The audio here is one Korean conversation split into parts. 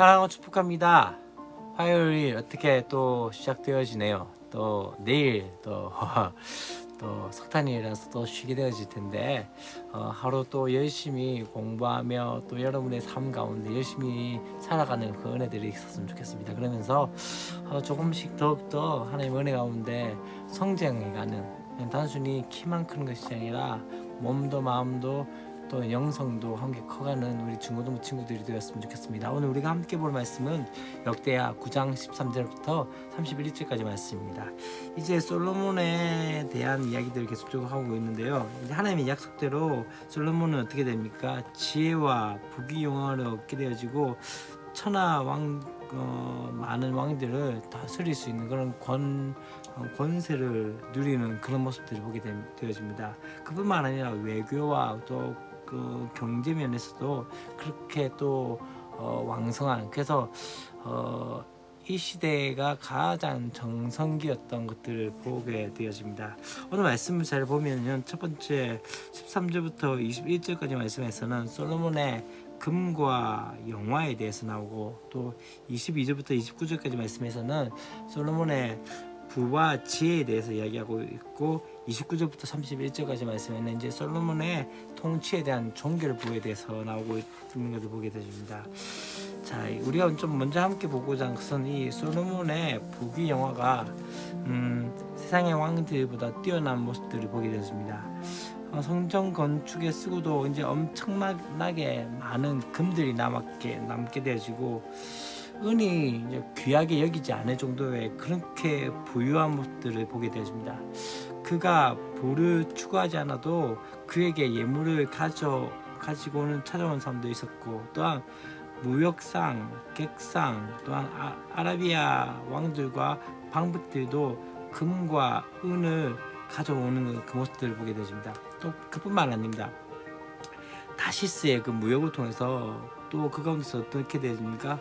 사랑하고 축복합니다. 화요일이 어떻게 또 시작되어지네요. 또 내일 또 석탄일이라서 또 쉬게 되어질 텐데 하루 또 열심히 공부하며 또 여러분의 삶 가운데 열심히 살아가는 그 은혜들이 있었으면 좋겠습니다. 그러면서 조금씩 더욱더 하나님의 은혜 가운데 성장해가는, 그냥 단순히 키만 크는 것이 아니라 몸도 마음도 또 영성도 함께 커가는 우리 중고등부 친구들이 되었으면 좋겠습니다. 오늘 우리가 함께 볼 말씀은 역대하 9장 13절부터 31절까지 말씀입니다. 이제 솔로몬에 대한 이야기들을 계속적으로 하고 있는데요. 이제 하나님의 약속대로 솔로몬은 어떻게 됩니까? 지혜와 부귀영화를 얻게 되어지고 천하 많은 왕들을 다스릴 수 있는 그런 권세를 누리는 그런 모습들을 보게 되어집니다. 그뿐만 아니라 외교와 또 그 경제 면에서도 그렇게 또 왕성한, 그래서 이 시대가 가장 정성기였던 것들을 보게 되어집니다. 오늘 말씀을 잘 보면요, 첫 번째 13절부터 21절까지 말씀에서는 솔로몬의 금과 영화에 대해서 나오고, 또 22절부터 29절까지 말씀에서는 솔로몬의 부와 지혜에 대해서 이야기하고 있고, 29절부터 31절까지 말씀에는 이제 솔로몬의 통치에 대한 종결부에 대해서 나오고 있는 것을 보게 되십니다. 자, 우리가 좀 먼저 함께 보고자 하는 것은 이 솔로몬의 부귀영화가 세상의 왕들보다 뛰어난 모습들을 보게 되었습니다. 성전 건축에 쓰고도 이제 엄청나게 많은 금들이 남게 되어지고, 은이 이제 귀하게 여기지 않을 정도의 그렇게 부유한 모습들을 보게 되어집니다. 그가 부를 추구하지 않아도 그에게 예물을 가지고는 찾아온 사람도 있었고, 또한 무역상, 객상, 또한 아라비아 왕들과 방백들도 금과 은을 가져오는 그 모습들을 보게 되어집니다. 또 그뿐만 아닙니다. 다시스의 그 무역을 통해서 또 그 가운데서 어떻게 되십니까?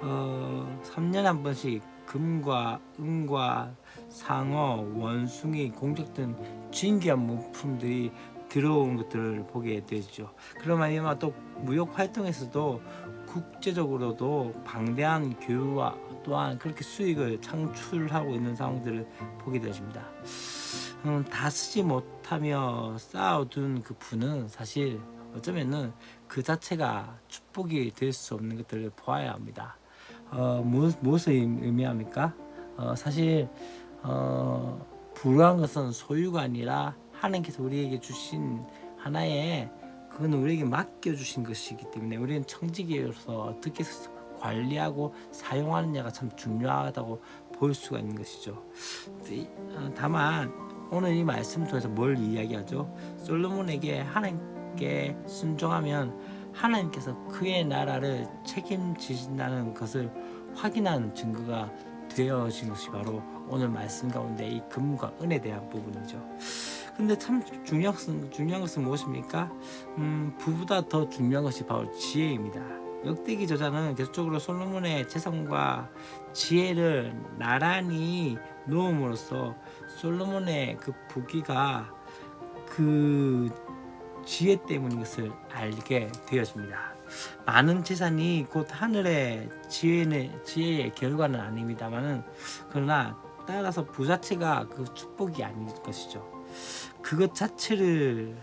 3년에 한 번씩 금과 은과 상어, 원숭이, 공작 등 진귀한 물품들이 들어온 것들을 보게 되죠. 그럼 아니면 또 무역 활동에서도 국제적으로도 방대한 교류와 또한 그렇게 수익을 창출하고 있는 상황들을 보게 되십니다. 다 쓰지 못하며 쌓아둔 그 부는 사실 어쩌면은 그 자체가 축복이 될 수 없는 것들을 보아야 합니다. 무엇을 의미합니까? 사실 불우한 것은 소유가 아니라 하나님께서 우리에게 주신 하나의, 그건 우리에게 맡겨주신 것이기 때문에 우리는 청지기로서 어떻게 관리하고 사용하느냐가 참 중요하다고 볼 수가 있는 것이죠. 다만 오늘 이 말씀 통해서 뭘 이야기하죠? 솔로몬에게 하나님께 순종하면 하나님께서 그의 나라를 책임지신다는 것을 확인한 증거가 되어진 것이 바로 오늘 말씀 가운데 이 금과 은에 대한 부분이죠. 근데 참 중요한 것은 무엇입니까? 부보다 더 중요한 것이 바로 지혜입니다. 역대기 저자는 계속적으로 솔로몬의 재성과 지혜를 나란히 놓음으로써 솔로몬의 그 부귀가 그 지혜 때문인 것을 알게 되어집니다. 많은 재산이 곧 하늘의 지혜의 결과는 아닙니다만은, 그러나 따라서 부 자체가 그 축복이 아닌 것이죠. 그것 자체를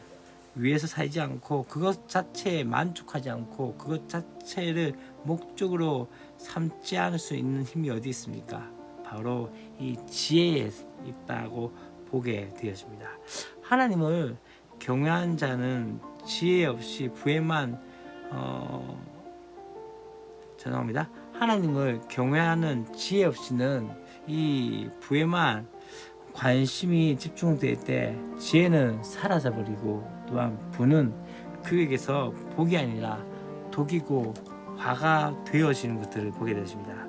위해서 살지 않고, 그것 자체에 만족하지 않고, 그것 자체를 목적으로 삼지 않을 수 있는 힘이 어디 있습니까? 바로 이 지혜에 있다고 보게 되어집니다. 하나님을 경외한 자는 지혜 없이 부에만 하나님을 경외하는 지혜 없이는 이 부에만 관심이 집중될 때 지혜는 사라져버리고, 또한 부는 그에게서 복이 아니라 독이고 화가 되어지는 것들을 보게 되십니다.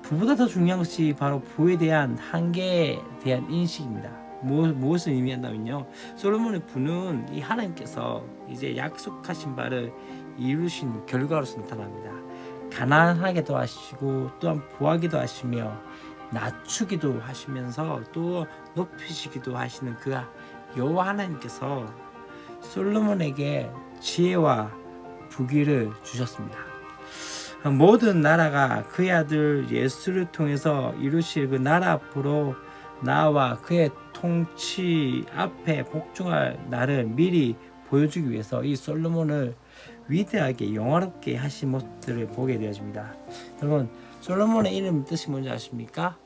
부보다 더 중요한 것이 바로 부에 대한 한계에 대한 인식입니다. 무엇을 의미한다면요, 솔로몬의 부는 이 하나님께서 이제 약속하신 바를 이루신 결과로서 나타납니다. 가난하게도 하시고, 또한 부하기도 하시며 낮추기도 하시면서 또 높이시기도 하시는 그 여호와 하나님께서 솔로몬에게 지혜와 부귀를 주셨습니다. 모든 나라가 그의 아들 예수를 통해서 이루실 그 나라 앞으로 나와 그의 통치 앞에 복종할 나를 미리 보여주기 위해서 이 솔로몬을 위대하게 영화롭게 하신 모습들을 보게 되어집니다. 여러분, 솔로몬의 이름 뜻이 뭔지 아십니까?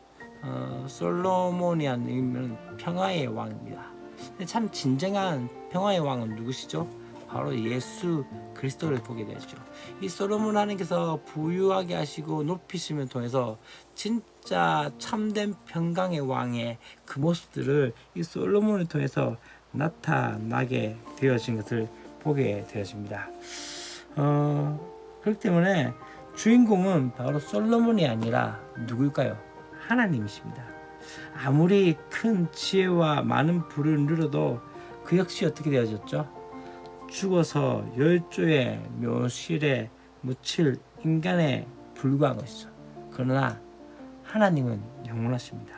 솔로몬이라는 의미는 평화의 왕입니다. 근데 참 진정한 평화의 왕은 누구시죠? 바로 예수 그리스도를 보게 되죠. 이 솔로몬 하나님께서 부유하게 하시고 높이심을 통해서 진짜 참된 평강의 왕의 그 모습들을 이 솔로몬을 통해서 나타나게 되어진 것을 보게 되어집니다. 그렇기 때문에 주인공은 바로 솔로몬이 아니라 누굴까요? 하나님이십니다. 아무리 큰 지혜와 많은 부를 누려도 그 역시 어떻게 되어졌죠? 죽어서 열조의 묘실에 묻힐 인간에 불과한 것이죠. 그러나 하나님은 영원하십니다.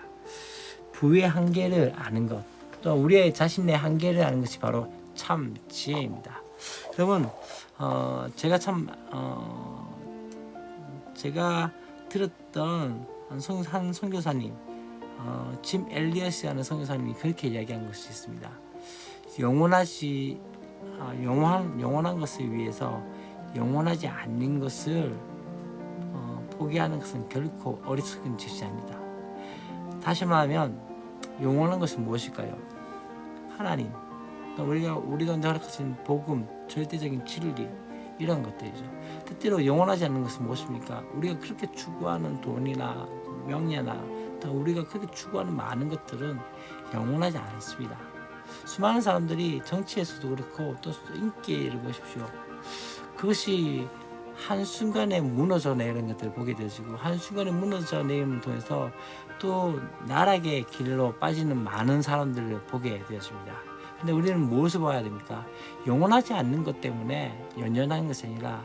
부의 한계를 아는 것, 또 우리의 자신의 한계를 아는 것이 바로 참 지혜입니다. 여러분, 제가 들었던 한 선교사님, 짐 엘리엇이라는 선교사님이 그렇게 이야기한 것이 있습니다. 영원한 것을 위해서 영원하지 않는 것을 포기하는 것은 결코 어리석은 짓이 아니다. 다시 말하면 영원한 것은 무엇일까요? 하나님, 우리가 허락하신 복음, 절대적인 진리, 이런 것들이죠. 때때로 영원하지 않는 것은 무엇입니까? 우리가 그렇게 추구하는 돈이나 명예나 또 우리가 그렇게 추구하는 많은 것들은 영원하지 않습니다. 수많은 사람들이 정치에서도 그렇고 또 인기를 보십시오. 그것이 한순간에 무너져 내리는 것들을 보게 되시고 한순간에 무너져 내림을 통해서 또 나락의 길로 빠지는 많은 사람들을 보게 되었습니다. 근데 우리는 무엇을 봐야 됩니까? 영원하지 않는 것 때문에 연연한 것이 아니라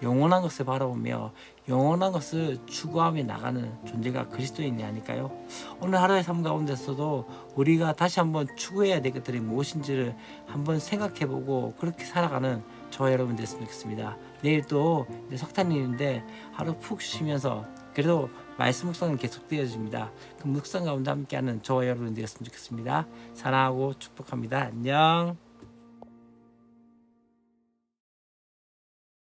영원한 것을 바라보며 영원한 것을 추구하며 나가는 존재가 그리스도인이 아닐까요? 오늘 하루의 삶 가운데서도 우리가 다시 한번 추구해야 될 것들이 무엇인지를 한번 생각해보고 그렇게 살아가는 저와 여러분 됐으면 좋겠습니다. 내일 또 석탄일인데 하루 푹 쉬면서 그래도 말씀 묵상은 계속되어집니다. 그 묵상 가운데 함께하는 저와 여러분 되었으면 좋겠습니다. 사랑하고 축복합니다. 안녕.